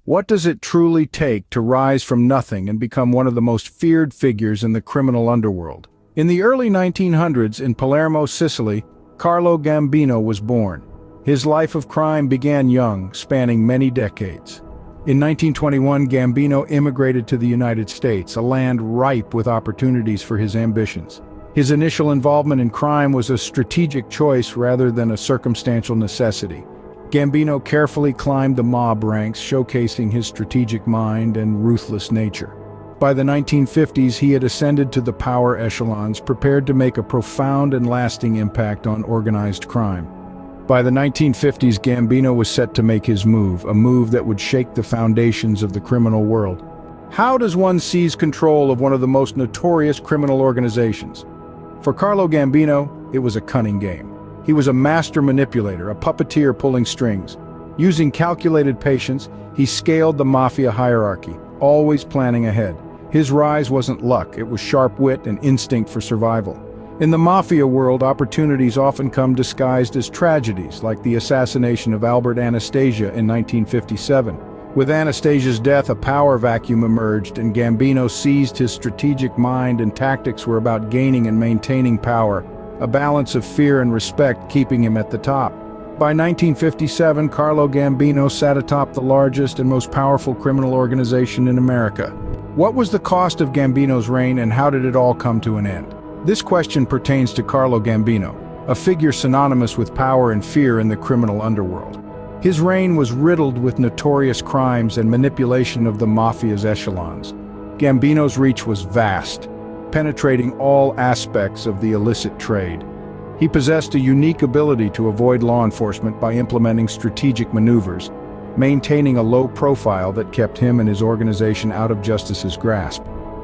What does it truly take to rise from nothing and become one of the most feared figures in the criminal underworld? In the early 1900s in Palermo, Sicily, Carlo Gambino was born. His life of crime began young, spanning many decades. In 1921, Gambino immigrated to the United States, a land ripe with opportunities for his ambitions. His initial involvement in crime was a strategic choice rather than a circumstantial necessity. Gambino carefully climbed the mob ranks, showcasing his strategic mind and ruthless nature. By the 1950s, he had ascended to the power echelons, prepared to make a profound and lasting impact on organized crime. By the 1950s, Gambino was set to make his move, a move that would shake the foundations of the criminal world. How does one seize control of one of the most notorious criminal organizations? For Carlo Gambino, it was a cunning game. He was a master manipulator, a puppeteer pulling strings. Using calculated patience, he scaled the mafia hierarchy, always planning ahead. His rise wasn't luck, it was sharp wit and instinct for survival. In the mafia world, opportunities often come disguised as tragedies, like the assassination of Anastasia in 1957. With Anastasia's death, a power vacuum emerged, and Gambino seized his strategic mind and tactics were about gaining and maintaining power, a balance of fear and respect keeping him at the top. By 1957, Carlo Gambino sat atop the largest and most powerful criminal organization in America. What was the cost of Gambino's reign, and how did it all come to an end? This question pertains to Carlo Gambino, a figure synonymous with power and fear in the criminal underworld. His reign was riddled with notorious crimes and manipulation of the mafia's echelons. Gambino's reach was vast, penetrating all aspects of the illicit trade. He possessed a unique ability to avoid law enforcement by implementing strategic maneuvers, maintaining a low profile that kept him and his organization out of justice's grasp.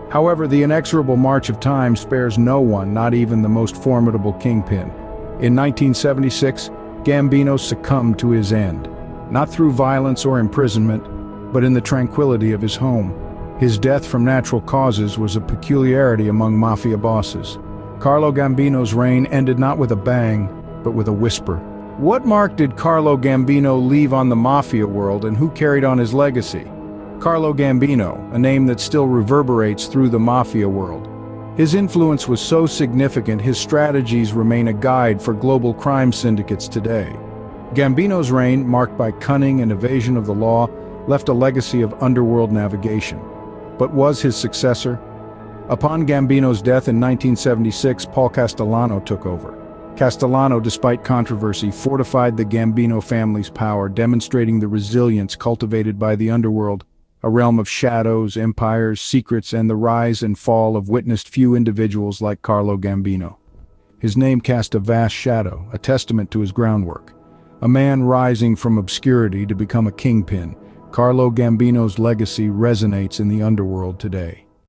However, the inexorable march of time spares no one, not even the most formidable kingpin. In 1976, Gambino succumbed to his end, not through violence or imprisonment, but in the tranquility of his home. His death from natural causes was a peculiarity among mafia bosses. Carlo Gambino's reign ended not with a bang, but with a whisper. What mark did Carlo Gambino leave on the mafia world, and who carried on his legacy? Carlo Gambino, a name that still reverberates through the mafia world. His influence was so significant, his strategies remain a guide for global crime syndicates today. Gambino's reign, marked by cunning and evasion of the law, left a legacy of underworld navigation. But was his successor? Upon Gambino's death in 1976, Paul Castellano took over. Castellano, despite controversy, fortified the Gambino family's power, demonstrating the resilience cultivated by the underworld, a realm of shadows, empires, secrets, and the rise and fall of witnessed few individuals like Carlo Gambino. His name cast a vast shadow, a testament to his groundwork. A man rising from obscurity to become a kingpin, Carlo Gambino's legacy resonates in the underworld today.